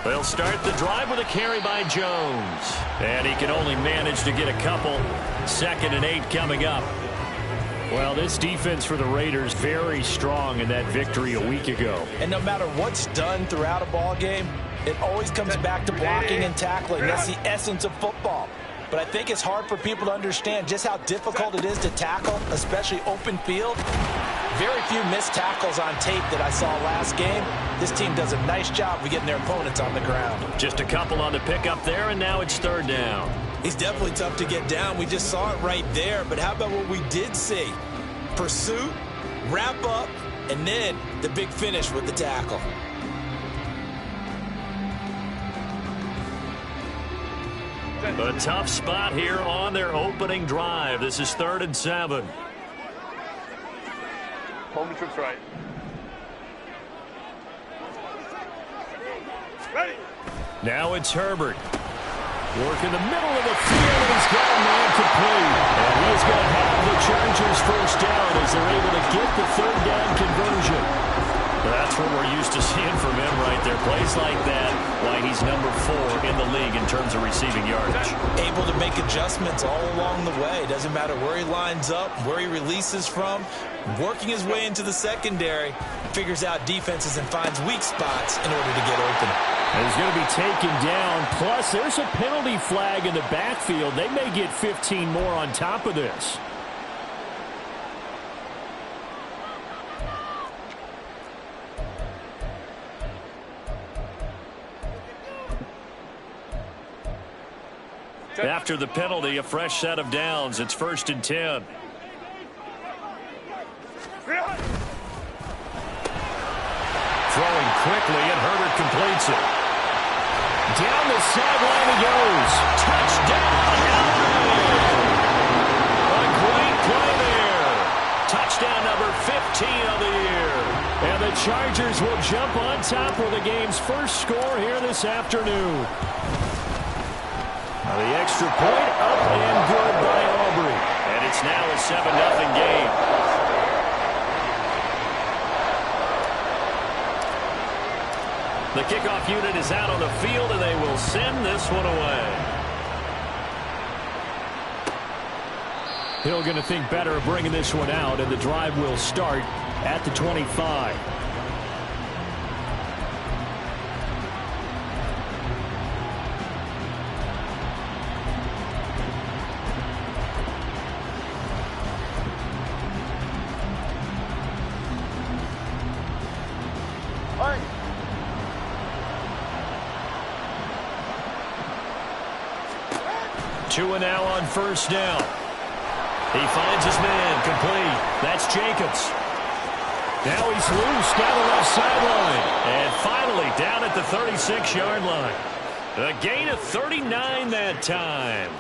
They'll start the drive with a carry by Jones. And he can only manage to get a couple. 2nd and 8 coming up. Well, this defense for the Raiders very strong in that victory a week ago. And no matter what's done throughout a ball game, it always comes back to blocking and tackling. That's the essence of football. But I think it's hard for people to understand just how difficult it is to tackle, especially open field. Very few missed tackles on tape that I saw last game. This team does a nice job of getting their opponents on the ground. Just a couple on the pickup there, and now it's 3rd down. He's definitely tough to get down. We just saw it right there. But how about what we did see? Pursuit, wrap up, and then the big finish with the tackle. A tough spot here on their opening drive. This is 3rd and 7. Hold the trips right. Ready. Now it's Herbert. Work in the middle of the field, and he's got a man complete. And he is going to have the Chargers 1st down as they're able to get the 3rd down conversion. That's what we're used to seeing from him right there. Plays like that, why he's number 4 in the league in terms of receiving yardage. Able to make adjustments all along the way. Doesn't matter where he lines up, where he releases from. Working his way into the secondary, figures out defenses and finds weak spots in order to get open. And he's going to be taken down. Plus, there's a penalty flag in the backfield. They may get 15 more on top of this. After the penalty, a fresh set of downs. It's 1st and 10. Throwing quickly, and Herbert completes it. Down the sideline he goes. Touchdown, a great play there. Touchdown number 15 of the year. And the Chargers will jump on top with the game's first score here this afternoon. The extra point up and good by Aubrey. And it's now a 7-0 game. The kickoff unit is out on the field, and they will send this one away. Hill going to think better of bringing this one out, and the drive will start at the 25. Two and now on 1st down. He finds his man complete. That's Jacobs. Now he's loose down the left sideline. And finally down at the 36-yard line. A gain of 39 that time.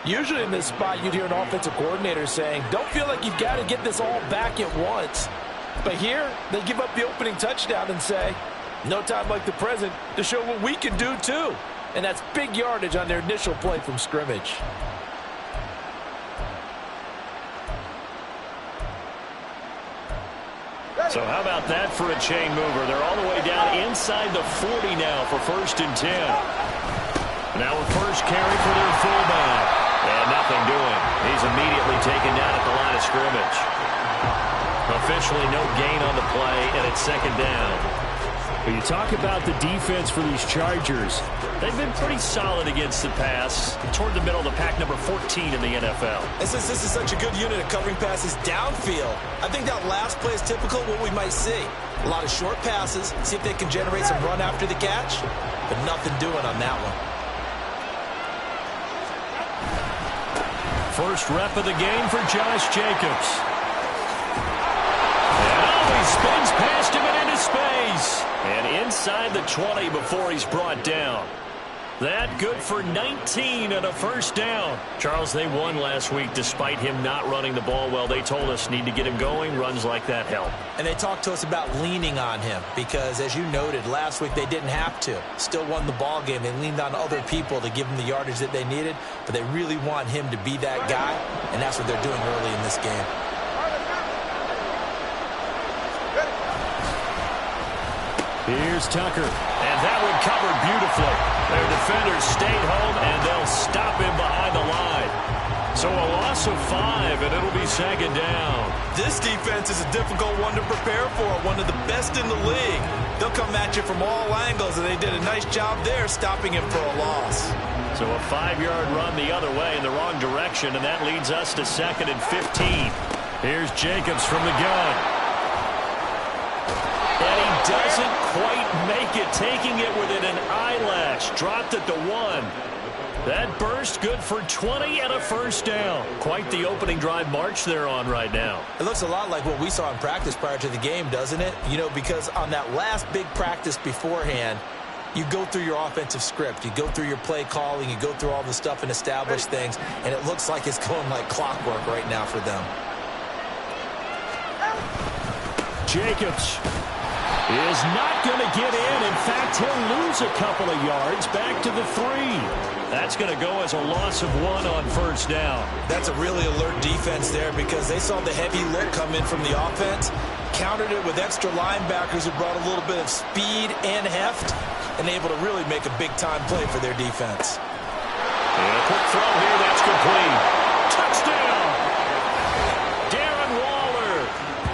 Usually in this spot you'd hear an offensive coordinator saying, don't feel like you've got to get this all back at once. But here they give up the opening touchdown and say, no time like the present to show what we can do too. And that's big yardage on their initial play from scrimmage. So how about that for a chain mover? They're all the way down inside the 40 now for 1st and 10. Now a first carry for their fullback. And nothing doing. He's immediately taken down at the line of scrimmage. Officially no gain on the play, and it's 2nd down. When you talk about the defense for these Chargers, they've been pretty solid against the pass. Toward the middle of the pack, number 14 in the NFL. And since this is such a good unit of covering passes downfield, I think that last play is typical of what we might see. A lot of short passes, see if they can generate some run after the catch, but nothing doing on that one. First rep of the game for Josh Jacobs. And he spins past him and into space. And inside the 20 before he's brought down. That good for 19 and a 1st down. Charles, they won last week despite him not running the ball well. They told us need to get him going. Runs like that help. And they talked to us about leaning on him because, as you noted, last week they didn't have to. Still won the ball game. They leaned on other people to give them the yardage that they needed, but they really want him to be that guy, and that's what they're doing early in this game. Here's Tucker. And that one covered beautifully. Their defenders stayed home, and they'll stop him behind the line. So a loss of 5, and it'll be second down. This defense is a difficult one to prepare for, one of the best in the league. They'll come at you from all angles, and they did a nice job there stopping him for a loss. So a 5-yard run the other way in the wrong direction, and that leads us to 2nd and 15. Here's Jacobs from the gun. And he doesn't quite make it, taking it within an eyelash. Dropped at the 1. That burst good for 20 and a first down. Quite the opening drive march they're on right now. It looks a lot like what we saw in practice prior to the game, doesn't it? You know, because on that last big practice beforehand, you go through your offensive script. You go through your play calling. You go through all the stuff and establish things. And it looks like it's going like clockwork right now for them. Jacobs is not going to get in. In fact, he'll lose a couple of yards back to the 3. That's going to go as a loss of 1 on first down. That's a really alert defense there because they saw the heavy look come in from the offense, countered it with extra linebackers who brought a little bit of speed and heft, and able to really make a big-time play for their defense. And a quick throw here, that's complete. Touchdown! Darren Waller,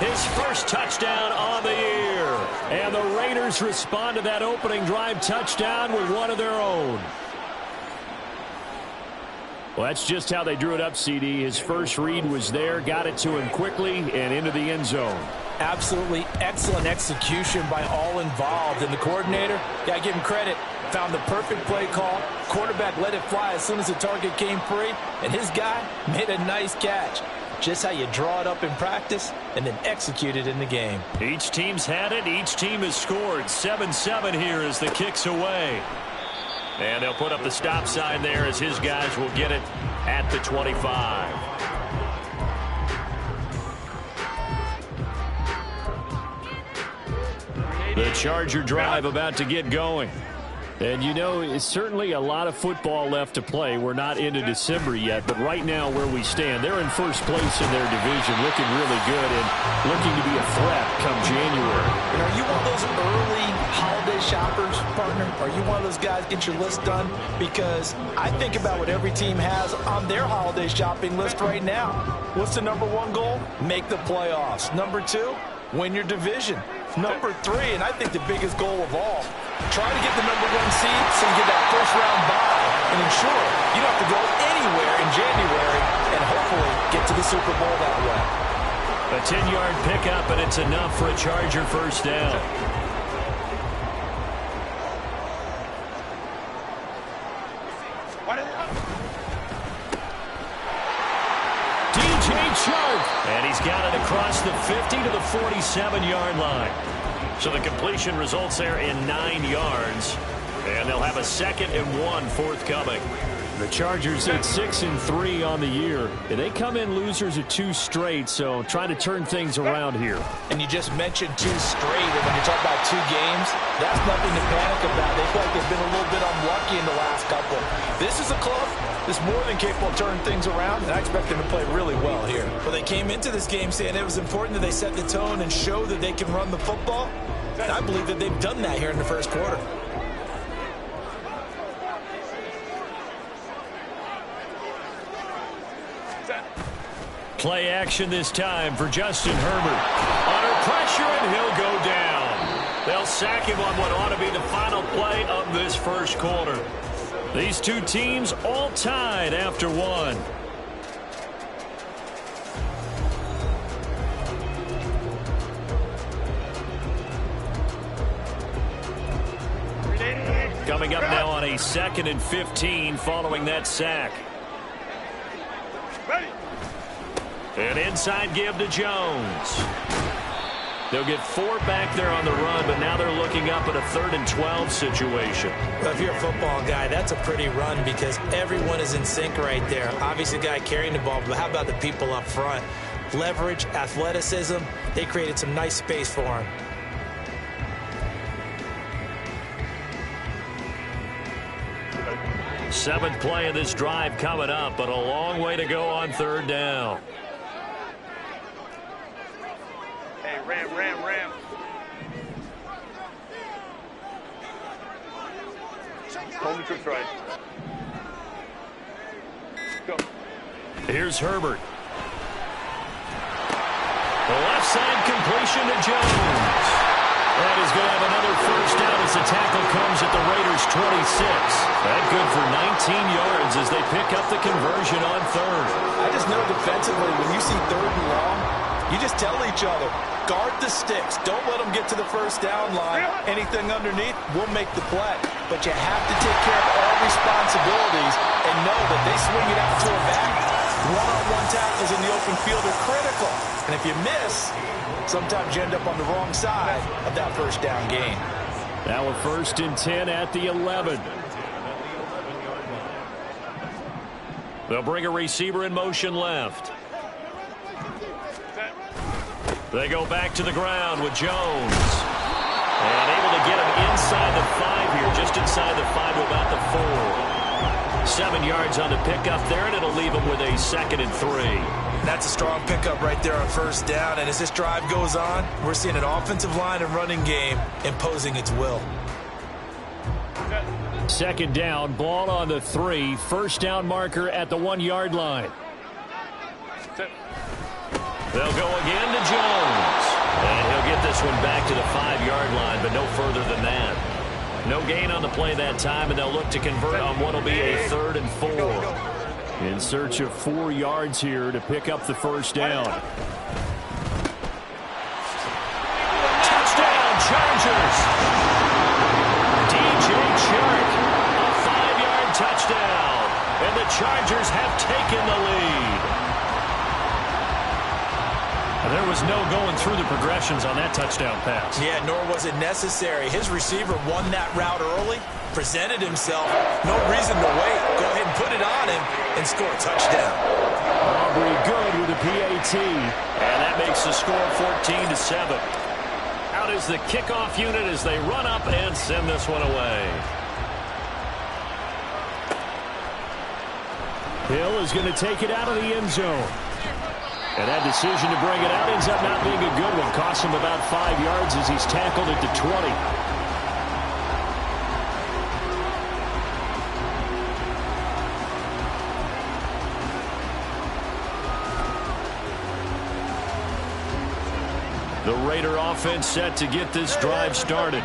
his first touchdown on the year. And the Raiders respond to that opening drive touchdown with one of their own. Well, that's just how they drew it up, CD. His first read was there, got it to him quickly, and into the end zone. Absolutely excellent execution by all involved. And the coordinator, got to give him credit, found the perfect play call. Quarterback let it fly as soon as the target came free, and his guy made a nice catch. Just how you draw it up in practice and then execute it in the game. Each team's had it. Each team has scored. 7-7 here as the kick's away. And they'll put up the stop sign there as his guys will get it at the 25. The Charger drive about to get going. And, you know, it's certainly a lot of football left to play. We're not into December yet, but right now where we stand, they're in first place in their division, looking really good and looking to be a threat come January. And are you one of those early holiday shoppers, partner? Are you one of those guys get your list done? Because I think about what every team has on their holiday shopping list right now. What's the number 1 goal? Make the playoffs. Number 2, win your division. Number 3, and I think the biggest goal of all, try to get the number 1 seed so you get that first-round bye and ensure you don't have to go anywhere in January and hopefully get to the Super Bowl that way. A 10-yard pickup, and it's enough for a Charger first down. DJ Chark, and he's got it across the 50 to the 47-yard line. So the completion results there in 9 yards. And they'll have a 2nd and 1 forthcoming. The Chargers at 6-3 on the year. And they come in losers of 2 straight, so trying to turn things around here. And you just mentioned 2 straight, and when you talk about 2 games, that's nothing to panic about. They feel like they've been a little bit unlucky in the last couple. This is a club that's more than capable of turning things around, and I expect them to play really well here. Well, they came into this game saying it was important that they set the tone and show that they can run the football. And I believe that they've done that here in the first quarter. Play action this time for Justin Herbert. Under pressure, and he'll go down. They'll sack him on what ought to be the final play of this first quarter. These 2 teams all tied after 1. Coming up now on a 2nd and 15 following that sack. An inside give to Jones. They'll get 4 back there on the run, but now they're looking up at a 3rd and 12 situation. Well, if you're a football guy, that's a pretty run because everyone is in sync right there. Obviously, the guy carrying the ball, but how about the people up front? Leverage, athleticism, they created some nice space for him. Seventh play of this drive coming up, but a long way to go on 3rd down. Hey, Ram. Hold the trips right. Go. Here's Herbert. The left side completion to Jones. And he's going to have another first down as the tackle comes at the Raiders' 26. That good for 19 yards as they pick up the conversion on third. I just know defensively, when you see third and long, you just tell each other, guard the sticks. Don't let them get to the first down line. Anything underneath will make the play. But you have to take care of all responsibilities and know that they swing it out to a back. One-on-one tackles in the open field are critical. And if you miss, sometimes you end up on the wrong side of that first down gain. Now a 1st and 10 at the 11. They'll bring a receiver in motion left. They go back to the ground with Jones. And able to get him inside the 5 here, just inside the 5 to about the 4. 7 yards on the pickup there, and it'll leave him with a 2nd and 3. That's a strong pickup right there on first down. And as this drive goes on, we're seeing an offensive line and running game imposing its will. 2nd down, ball on the 3. First down marker at the 1-yard line. They'll go again to Jones. And he'll get this one back to the 5-yard line, but no further than that. No gain on the play that time, and they'll look to convert on what will be a 3rd and 4. In search of 4 yards here to pick up the first down. Touchdown, Chargers! DJ Chark, a 5-yard touchdown, and the Chargers have taken the lead. There was no going through the progressions on that touchdown pass. Yeah, nor was it necessary. His receiver won that route early, presented himself. No reason to wait. Go ahead and put it on him and score a touchdown. Aubrey good with the PAT. And that makes the score 14-7. Out is the kickoff unit as they run up and send this one away. Hill is going to take it out of the end zone. And that decision to bring it out ends up not being a good one. Costs him about 5 yards as he's tackled at the 20. The Raider offense set to get this drive started.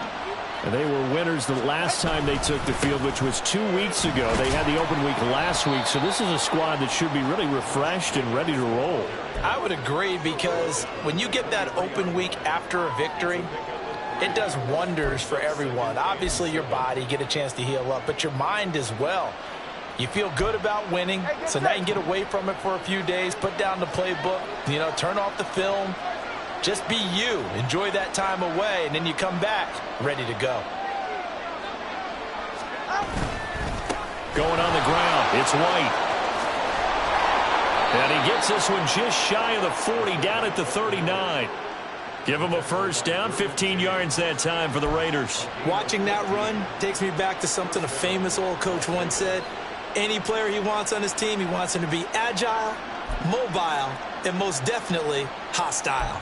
And they were winners the last time they took the field, which was 2 weeks ago. They had the open week last week, so this is a squad that should be really refreshed and ready to roll. I would agree, because when you get that open week after a victory, it does wonders for everyone. Obviously, your body, get a chance to heal up, but your mind as well. You feel good about winning, so now you can get away from it for a few days, put down the playbook, turn off the film. Just be you. Enjoy that time away, and then you come back ready to go. Going on the ground, it's White. And he gets this one just shy of the 40, down at the 39. Give him a first down, 15 yards that time for the Raiders. Watching that run takes me back to something a famous old coach once said. Any player he wants on his team, he wants him to be agile, mobile, and most definitely hostile.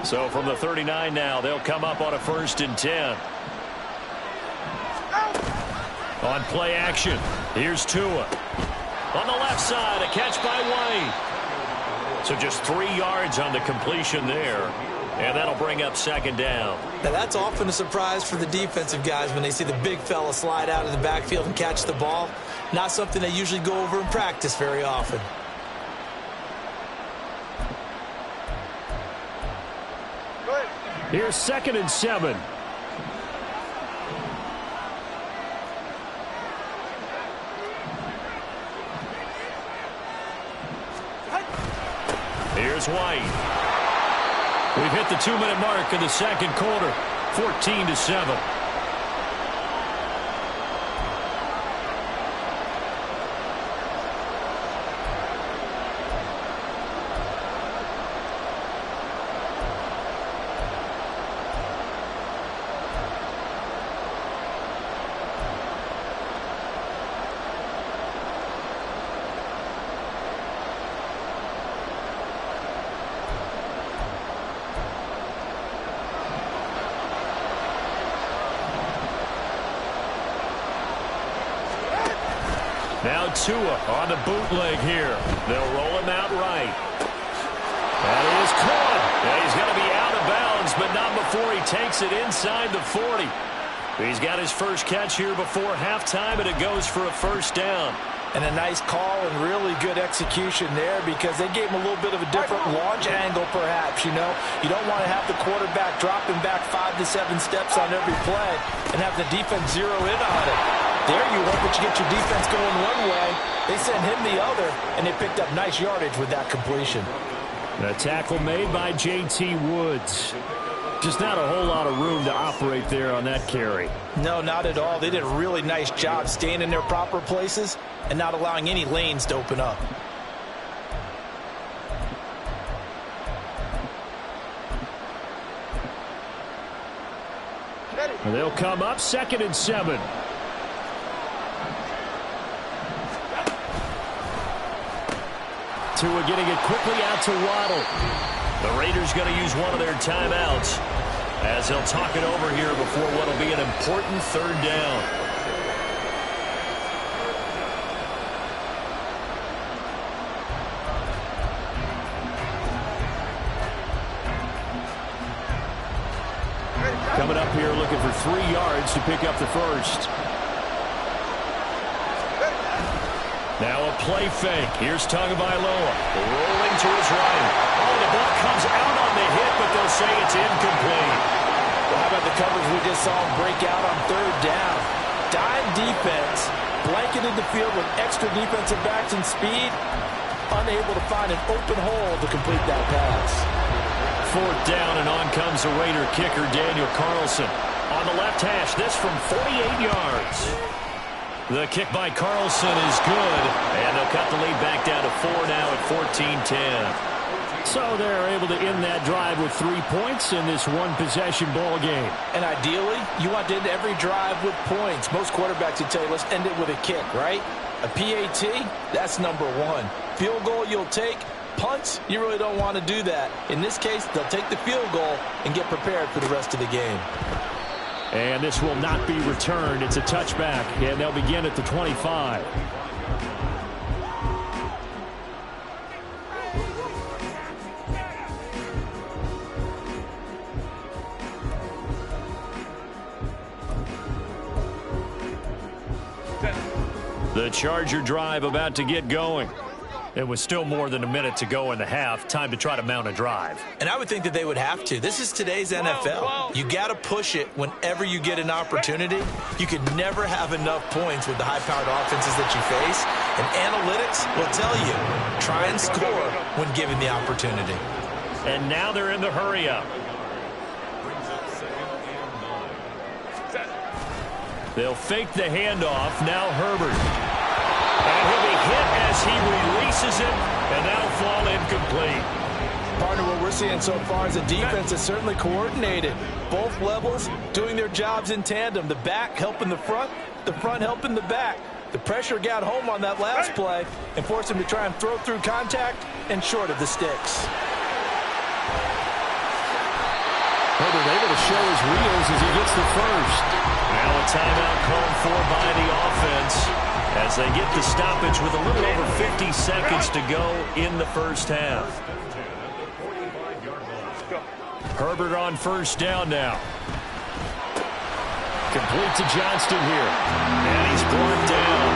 So from the 39 now, they'll come up on a 1st and 10. On play action, here's Tua. On the left side, a catch by White. So just 3 yards on the completion there. And that'll bring up 2nd down. Now that's often a surprise for the defensive guys when they see the big fella slide out of the backfield and catch the ball. Not something they usually go over in practice very often. Here's 2nd and 7. Here's White. We've hit the 2-minute mark in the 2nd quarter. 14-7. Now Tua on the bootleg here. They'll roll him out right. That is caught. Yeah, he's going to be out of bounds, but not before he takes it inside the 40. He's got his first catch here before halftime, and it goes for a first down. And a nice call and really good execution there because they gave him a little bit of a different launch angle perhaps, you know. You don't want to have the quarterback dropping back 5 to 7 steps on every play and have the defense zero in on it. There you hope that you get your defense going one way. They sent him the other, and they picked up nice yardage with that completion. A tackle made by J.T. Woods. Just not a whole lot of room to operate there on that carry. No, not at all. They did a really nice job staying in their proper places and not allowing any lanes to open up. They'll come up 2nd and 7. Tua getting it quickly out to Waddle. The Raiders going to use one of their timeouts as they'll talk it over here before what will be an important 3rd down. Coming up here looking for 3 yards to pick up the first. Now a play fake. Here's Tagovailoa rolling to his right. Oh, the ball comes out on the hit, but they'll say it's incomplete. Well, how about the coverage we just saw him break out on 3rd down? Dime defense, blanketed the field with extra defensive backs and speed, unable to find an open hole to complete that pass. 4th down, and on comes the Raider kicker, Daniel Carlson. On the left hash, this from 48 yards. The kick by Carlson is good, and they'll cut the lead back down to 4 now at 14-10. So they're able to end that drive with 3 points in this one-possession ball game. And ideally, you want to end every drive with points. Most quarterbacks would tell you, let's end it with a kick, right? A PAT, that's number 1. Field goal you'll take. Punts, you really don't want to do that. In this case, they'll take the field goal and get prepared for the rest of the game. And this will not be returned. It's a touchback, and they'll begin at the 25. The Charger drive about to get going. It was still more than a minute to go in the half. Time to try to mount a drive. And I would think that they would have to. This is today's NFL. You got to push it whenever you get an opportunity. You could never have enough points with the high-powered offenses that you face. And analytics will tell you, try and score when given the opportunity. And now they're in the hurry-up. They'll fake the handoff. Now Herbert. And he'll be hit as he releases it, and that'll fall incomplete. Partner, what we're seeing so far is a defense that's certainly coordinated. Both levels doing their jobs in tandem. The back helping the front helping the back. The pressure got home on that last play and forced him to try and throw through contact and short of the sticks. Herbert able to show his wheels as he gets the first. Now a timeout called for by the offense as they get the stoppage with a little over 50 seconds to go in the first half. Herbert on first down now. Complete to Johnston here. And he's brought down.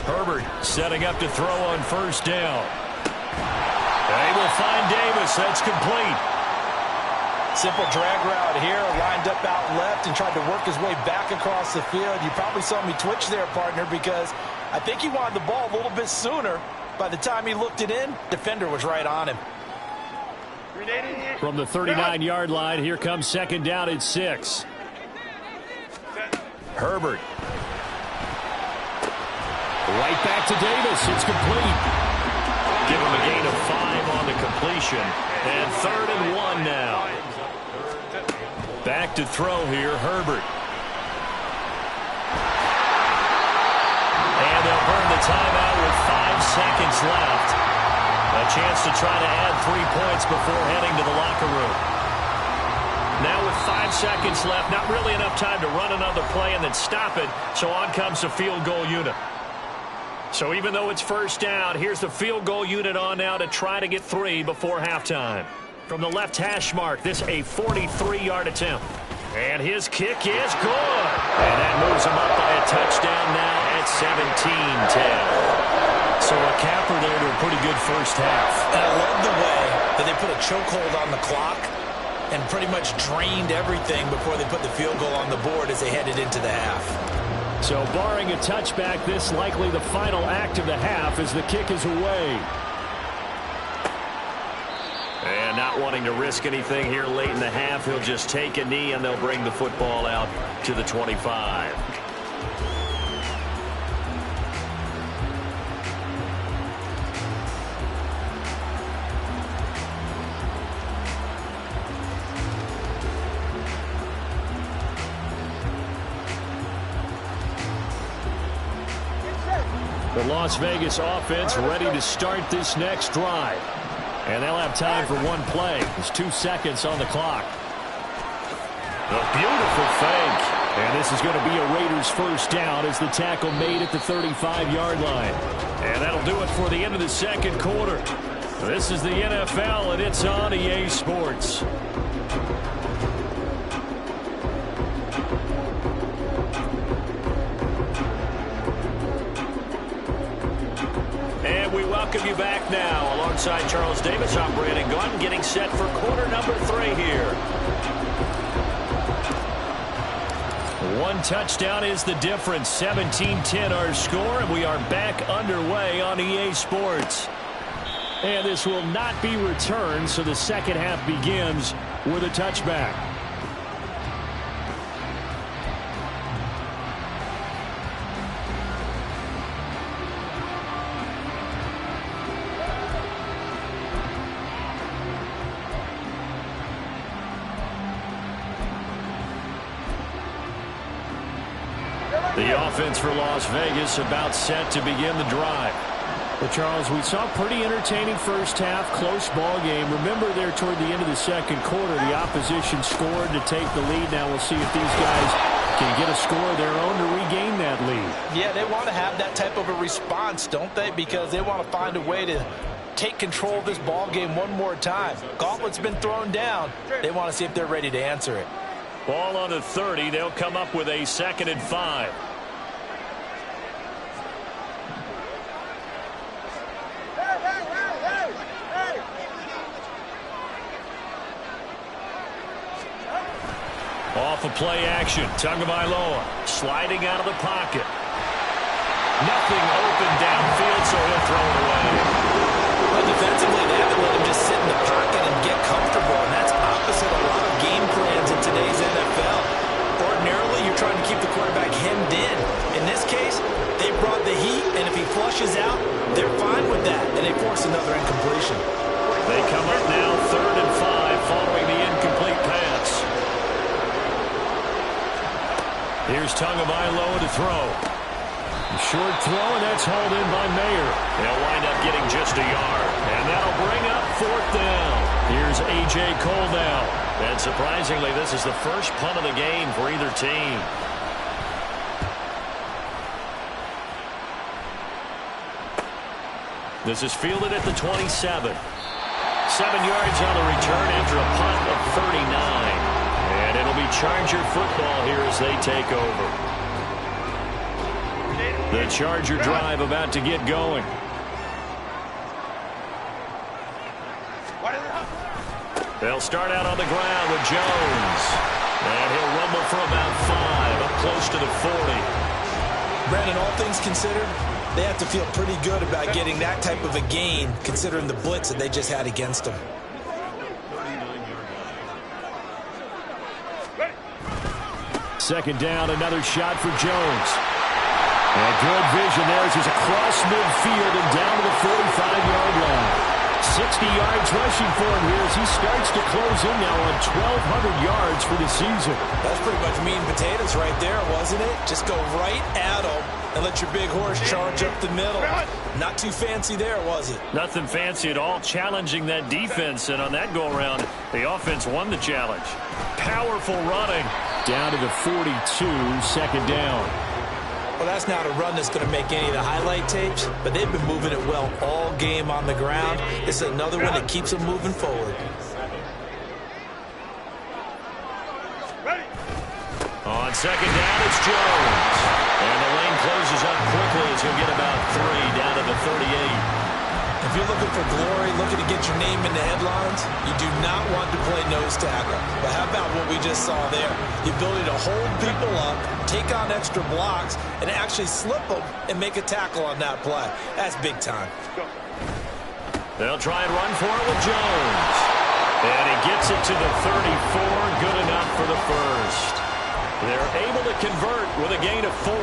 Herbert setting up to throw on first down. They will find Davis. That's complete. Simple drag route here, lined up out left and tried to work his way back across the field. You probably saw me twitch there, partner, because I think he wanted the ball a little bit sooner. By the time he looked it in, defender was right on him. From the 39-yard line, here comes second down at 6. Herbert. Right back to Davis. It's complete. Give him a gain of 5 on the completion. And 3rd and 1 now. Back to throw here, Herbert. And they'll burn the timeout with 5 seconds left. A chance to try to add 3 points before heading to the locker room. Now with 5 seconds left, not really enough time to run another play and then stop it, so on comes the field goal unit. So even though it's first down, here's the field goal unit on now to try to get 3 before halftime. From the left hash mark, this a 43-yard attempt. And his kick is good. And that moves him up by a touchdown now at 17-10. So a capper there to a pretty good first half. And I love the way that they put a chokehold on the clock and pretty much drained everything before they put the field goal on the board as they headed into the half. So barring a touchback, this likely the final act of the half as the kick is away. And not wanting to risk anything here late in the half, he'll just take a knee and they'll bring the football out to the 25. The Las Vegas offense ready to start this next drive. And they'll have time for one play. There's 2 seconds on the clock. A beautiful fake. And this is going to be a Raiders first down as the tackle made at the 35-yard line. And that'll do it for the end of the second quarter. This is the NFL, and it's on EA Sports. And we welcome you back now. Alongside Charles Davis, I'm Brandon Gunn, getting set for quarter number 3 here. One touchdown is the difference. 17-10 our score, and we are back underway on EA Sports. And this will not be returned, so the second half begins with a touchback. The offense for Las Vegas about set to begin the drive. Well, Charles, we saw a pretty entertaining first half, close ball game. Remember there toward the end of the second quarter, the opposition scored to take the lead. Now we'll see if these guys can get a score of their own to regain that lead. Yeah, they want to have that type of a response, don't they? Because they want to find a way to take control of this ball game one more time. Gauntlet's been thrown down. They want to see if they're ready to answer it. Ball on the 30. They'll come up with a 2nd and 5. Off of play action. Tagovailoa sliding out of the pocket. Nothing open downfield, so he'll throw it away. But defensively, they haven't let him just sit in the pocket and get comfortable, and that's opposite a lot of game plans in today's NFL. Ordinarily, you're trying to keep the quarterback hemmed in. In this case, they brought the heat, and if he flushes out, they're fine with that, and they force another incompletion. They come up now 3rd and 5 following the incomplete pass. Here's Tagovailoa to throw. Short throw, and that's hauled in by Mayer. They'll wind up getting just a yard. And that'll bring up 4th down. Here's A.J. Cole now. And surprisingly, this is the first punt of the game for either team. This is fielded at the 27. 7 yards on the return after a punt of 39. And it'll be Charger football here as they take over. The Charger drive about to get going. They'll start out on the ground with Jones. And he'll rumble for about 5, up close to the 40. Brandon, all things considered, they have to feel pretty good about getting that type of a gain, considering the blitz that they just had against them. Second down, another shot for Jones. And good vision there as he's across midfield and down to the 45-yard line. 60 yards rushing for him here as he starts to close in now on 1,200 yards for the season. That's pretty much meat and potatoes right there, wasn't it? Just go right at him. and let your big horse charge up the middle. Not too fancy there, was it? Nothing fancy at all, challenging that defense, and on that go-around, the offense won the challenge. Powerful running. Down to the 42, second down. Well, that's not a run that's going to make any of the highlight tapes, but they've been moving it well all game on the ground. This is another one that keeps them moving forward. On second down, it's Jones. And the lane closes up quickly as he'll get about 3 down to the 38. If you're looking for glory, looking to get your name in the headlines, you do not want to play nose tackle. But how about what we just saw there? The ability to hold people up, take on extra blocks, and actually slip them and make a tackle on that play. That's big time. They'll try and run for it with Jones. And he gets it to the 34, good enough for the first. They're able to convert with a gain of 4.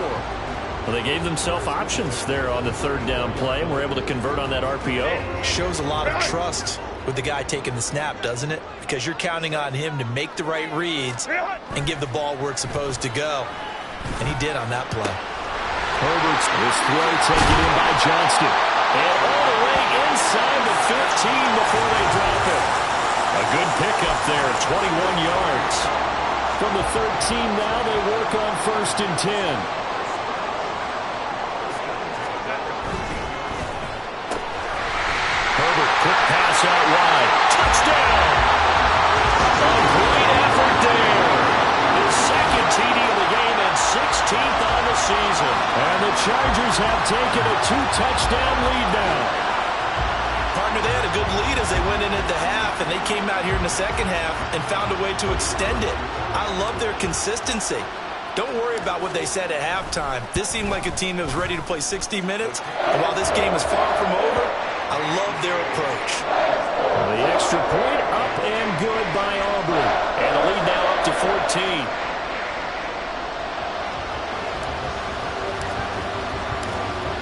Well, they gave themselves options there on the third down play, and were able to convert on that RPO. Shows a lot of trust with the guy taking the snap, doesn't it? Because you're counting on him to make the right reads and give the ball where it's supposed to go. And he did on that play. Herbert's throw taken in by Johnston. And all the way inside the 15 before they drop it. A good pickup there, 21 yards. From the 13 now, they work on 1st and 10. Quick pass out wide. Touchdown! A great effort there. His second TD of the game and 16th on the season. And the Chargers have taken a 2-touchdown lead now. Partner, they had a good lead as they went in at the half, and they came out here in the second half and found a way to extend it. I love their consistency. Don't worry about what they said at halftime. This seemed like a team that was ready to play 60 minutes. And while this game is far from over, I love their approach. The extra point up and good by Aubrey. And the lead now up to 14.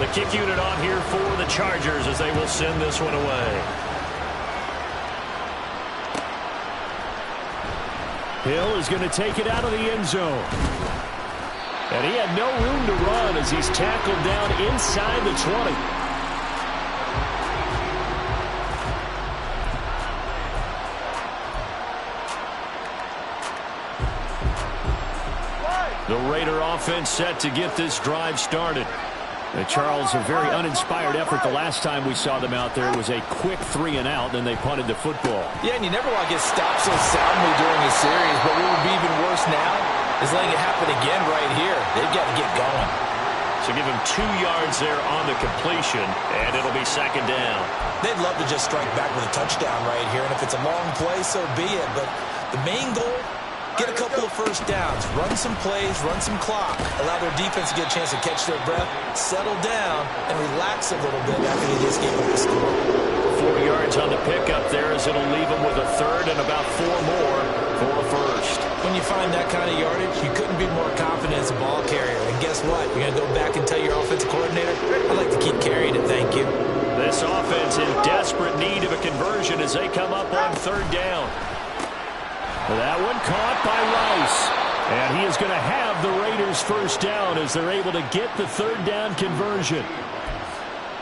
The kick unit on here for the Chargers as they will send this one away. Hill is going to take it out of the end zone. And he had no room to run as he's tackled down inside the 20. The Raider offense set to get this drive started. Charles, a very uninspired effort the last time we saw them out there. It was a quick 3 and out, then they punted the football. Yeah, and you never want to get stopped so soundly during a series, but what would be even worse now is letting it happen again right here. They've got to get going. So give him 2 yards there on the completion, and it'll be second down. They'd love to just strike back with a touchdown right here, and if it's a long play, so be it. But the main goal, get a couple of first downs, run some plays, run some clock, allow their defense to get a chance to catch their breath, settle down, and relax a little bit after they just gave up the score. 4 yards on the pickup there as it'll leave them with a third and about 4 more for a first. When you find that kind of yardage, you couldn't be more confident as a ball carrier. And guess what? You're going to go back and tell your offensive coordinator, I'd like to keep carrying it, thank you. This offense in desperate need of a conversion as they come up on third down. That one caught by Rice. And he is going to have the Raiders first down as they're able to get the third down conversion.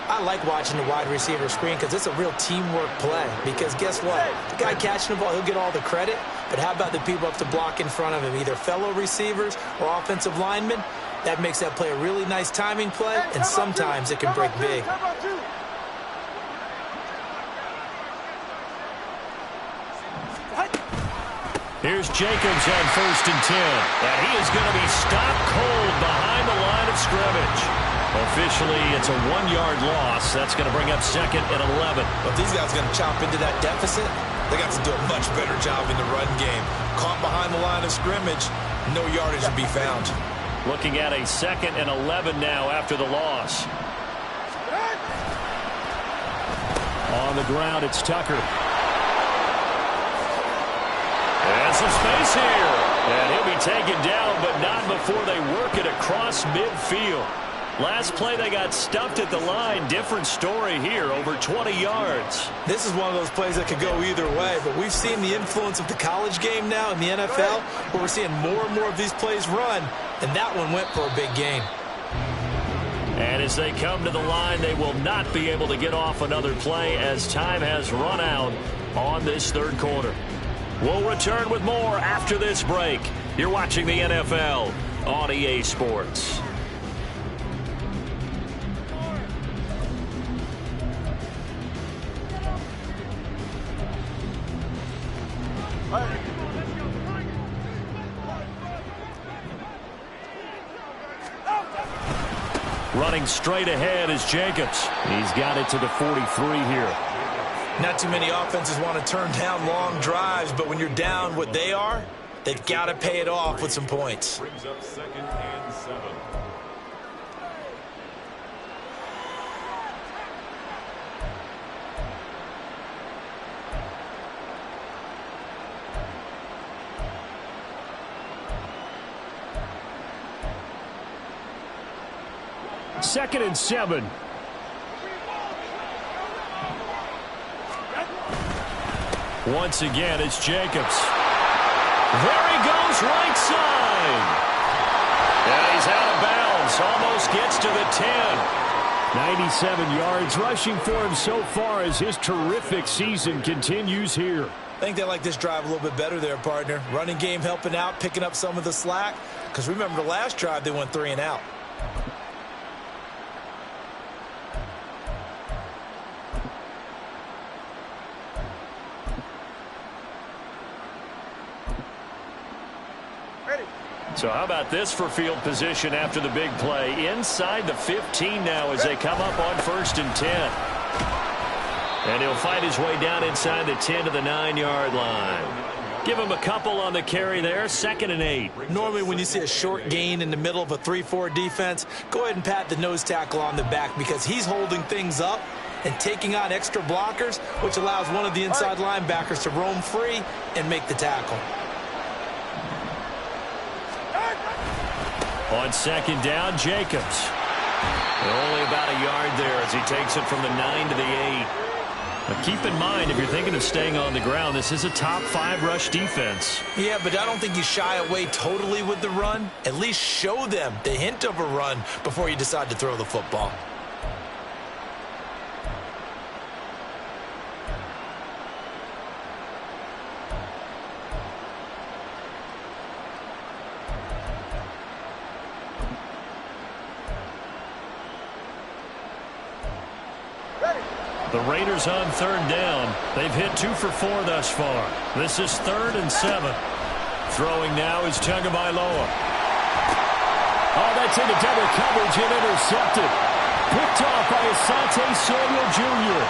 I like watching the wide receiver screen because it's a real teamwork play. Because guess what? The guy catching the ball, he'll get all the credit. But how about the people up to block in front of him, either fellow receivers or offensive linemen? That makes that play a really nice timing play, and sometimes it can break big. Here's Jacobs on 1st and 10. And he is going to be stopped cold behind the line of scrimmage. Officially, it's a 1-yard loss. That's going to bring up 2nd and 11. But these guys are going to chop into that deficit. They got to do a much better job in the run game. Caught behind the line of scrimmage, no yardage to be found. Looking at a 2nd and 11 now after the loss. On the ground, it's Tucker. And some space here. And he'll be taken down, but not before they work it across midfield. Last play, they got stuffed at the line. Different story here, over 20 yards. This is one of those plays that could go either way, but we've seen the influence of the college game now in the NFL, where we're seeing more and more of these plays run, and that one went for a big gain. And as they come to the line, they will not be able to get off another play as time has run out on this third quarter. We'll return with more after this break. You're watching the NFL on EA Sports. Running straight ahead is Jacobs. He's got it to the 43 here. Not too many offenses want to turn down long drives, but when you're down what they are, they've got to pay it off with some points. Brings up 2nd and 7. Second and 7. Once again, it's Jacobs. There he goes, right side. And he's out of bounds. Almost gets to the 10. 97 yards rushing for him so far as his terrific season continues here. I think they like this drive a little bit better there, partner. Running game helping out, picking up some of the slack. Because remember the last drive, they went 3 and out. So how about this for field position after the big play? Inside the 15 now as they come up on 1st and 10. And he'll fight his way down inside the 10 to the 9-yard line. Give him a couple on the carry there. 2nd and 8. Normally when you see a short gain in the middle of a 3-4 defense, go ahead and pat the nose tackle on the back because he's holding things up and taking on extra blockers, which allows one of the inside linebackers to roam free and make the tackle. On 2nd down, Jacobs. Only about a yard there as he takes it from the 9 to the 8. But keep in mind, if you're thinking of staying on the ground, this is a top 5 rush defense. Yeah, but I don't think you shy away totally with the run. At least show them the hint of a run before you decide to throw the football. The Raiders on 3rd down. They've hit 2 for 4 thus far. This is 3rd and 7. Throwing now is Tagovailoa. Oh, that's into double coverage and intercepted. Picked off by Asante Samuel Jr.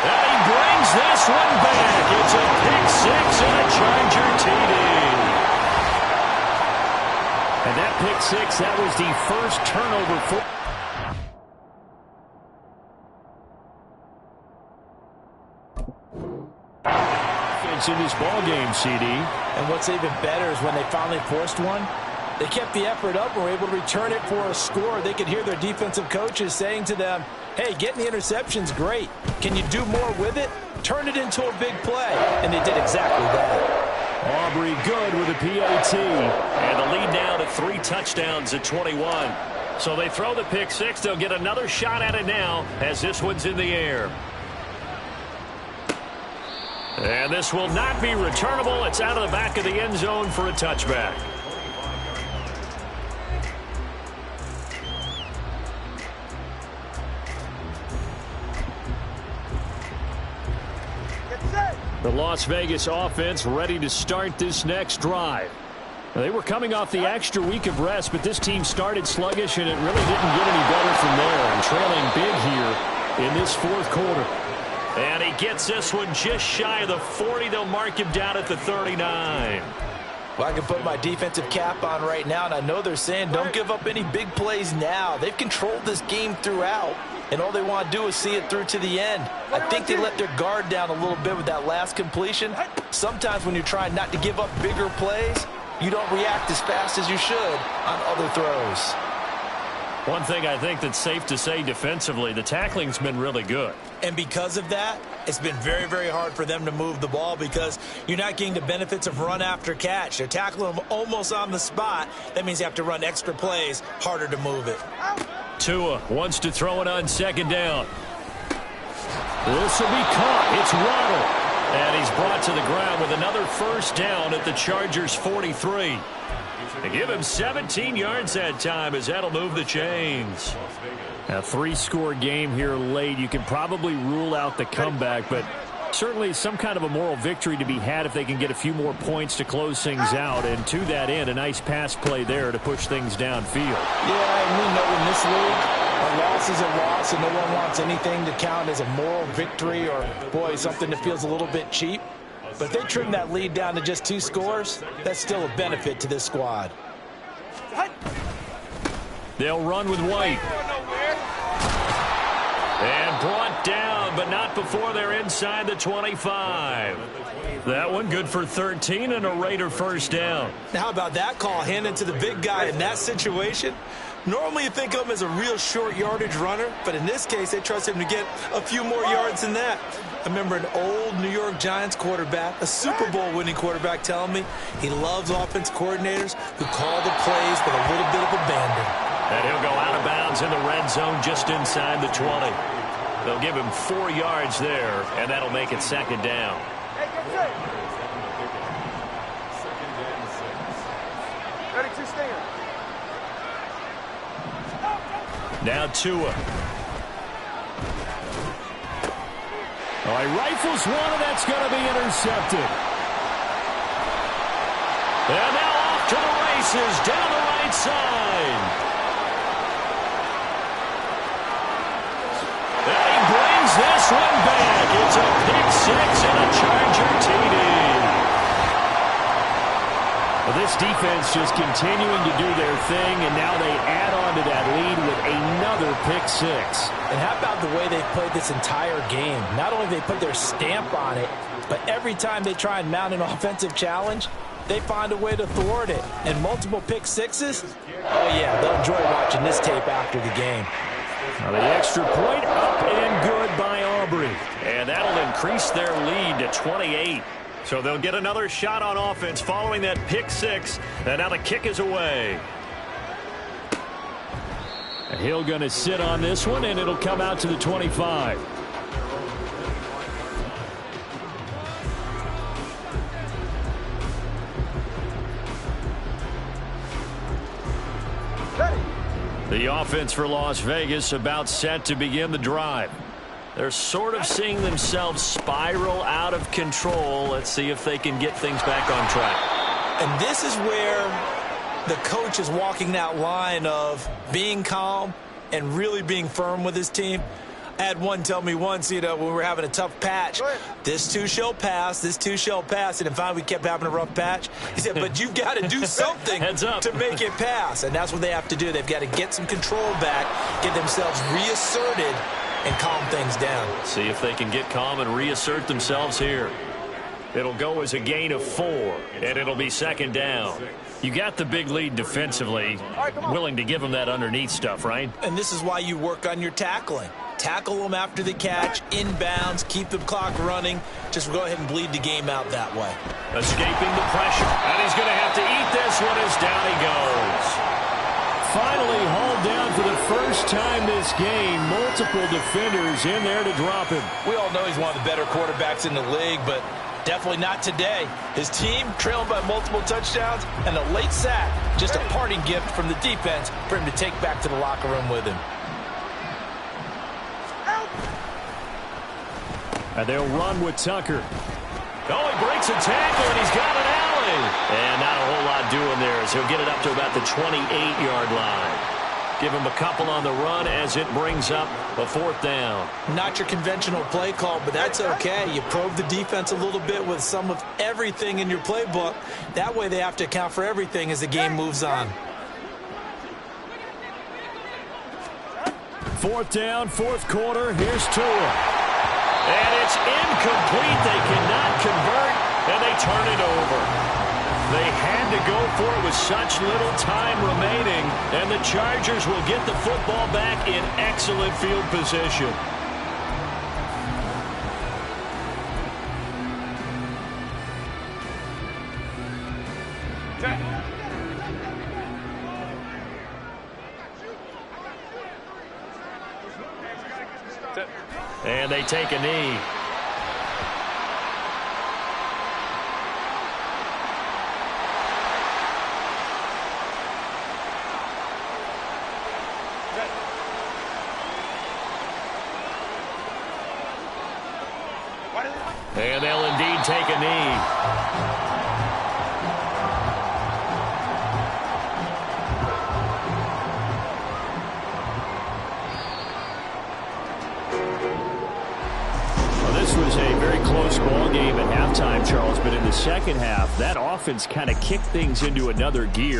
And he brings this one back. It's a pick 6 and a Charger TD. And that pick 6, that was the first turnover for offense in this ball game, CD. And what's even better is when they finally forced one, they kept the effort up and were able to return it for a score. They could hear their defensive coaches saying to them, hey, getting the interception's great. Can you do more with it? Turn it into a big play. And they did exactly that. Aubrey good with a PAT. And the lead now to 3 touchdowns at 21. So they throw the pick 6. They'll get another shot at it now as this one's in the air. And this will not be returnable. It's out of the back of the end zone for a touchback. The Las Vegas offense ready to start this next drive. They were coming off the extra week of rest, but this team started sluggish, and it really didn't get any better from there. And trailing big here in this 4th quarter. And he gets this one just shy of the 40. They'll mark him down at the 39. Well, I can put my defensive cap on right now, and I know they're saying don't give up any big plays now. They've controlled this game throughout, and all they want to do is see it through to the end. I think they let their guard down a little bit with that last completion. Sometimes when you're trying not to give up bigger plays, you don't react as fast as you should on other throws. One thing I think that's safe to say defensively, the tackling's been really good. And because of that, it's been very, very hard for them to move the ball because you're not getting the benefits of run after catch. They're tackling them almost on the spot. That means you have to run extra plays, harder to move it. Tua wants to throw it on second down. This will be caught. It's Waddle. And he's brought to the ground with another first down at the Chargers' 43. They give him 17 yards that time as that'll move the chains. A 3-score game here late. You can probably rule out the comeback, but certainly some kind of a moral victory to be had if they can get a few more points to close things out. And to that end, a nice pass play there to push things downfield. Yeah, and we know in this league, a loss is a loss, and no one wants anything to count as a moral victory or, boy, something that feels a little bit cheap. But if they trim that lead down to just 2 scores, that's still a benefit to this squad. They'll run with White. And brought down, but not before they're inside the 25. That one good for 13 and a Raider first down. Now, how about that call handed to the big guy in that situation? Normally you think of him as a real short yardage runner, but in this case they trust him to get a few more yards than that. I remember an old New York Giants quarterback, a Super Bowl winning quarterback, telling me he loves offense coordinators who call the plays with a little bit of abandon. And he'll go out of bounds in the red zone just inside the 20. They'll give him 4 yards there, and that'll make it second down. Ready to stand. Now Tua. Oh, he rifles one, and that's going to be intercepted. And now off to the races down the right side. And he brings this one back. It's a pick six and a Charger TD. Well, this defense just continuing to do their thing, and now they add on to that lead with another pick six. And how about the way they've played this entire game? Not only have they put their stamp on it, but every time they try and mount an offensive challenge, they find a way to thwart it. And multiple pick sixes? Oh, yeah, they'll enjoy watching this tape after the game. Now the extra point up and good by Aubrey. And that'll increase their lead to 28. So they'll get another shot on offense following that pick six. And now the kick is away. And Hill going to sit on this one, and it'll come out to the 25. The offense for Las Vegas about set to begin the drive. They're sort of seeing themselves spiral out of control. Let's see if they can get things back on track. And this is where the coach is walking that line of being calm and really being firm with his team. I had one tell me once, when we were having a tough patch, this too shall pass, this too shall pass. And finally we kept having a rough patch. He said, but you've got to do something to make it pass. And that's what they have to do. They've got to get some control back, get themselves reasserted, and calm things down. See if they can get calm and reassert themselves here. It'll go as a gain of 4, and it'll be second down. You got the big lead defensively, willing to give them that underneath stuff, right? And this is why you work on your tackling. Tackle them after the catch, inbounds, keep the clock running. Just go ahead and bleed the game out that way. Escaping the pressure, and he's going to have to eat this one as down he goes. Finally hauled down for the first time this game. Multiple defenders in there to drop him. We all know he's one of the better quarterbacks in the league, but definitely not today. His team trailing by multiple touchdowns and a late sack. Just a parting gift from the defense for him to take back to the locker room with him. And they'll run with Tucker. Oh, he breaks a tackle, and he's got an alley. And not a whole lot doing there as he'll get it up to about the 28-yard line. Give him a couple on the run as it brings up a fourth down. Not your conventional play call, but that's okay. You probe the defense a little bit with some of everything in your playbook. That way they have to account for everything as the game moves on. Fourth down, fourth quarter. Here's Tua. And it's incomplete. They cannot convert, and they turn it over. They had to go for it with such little time remaining, and the Chargers will get the football back in excellent field position. And they take a knee. And they'll indeed take a knee. This was a very close ball game at halftime, Charles, but in the second half, that offense kind of kicked things into another gear.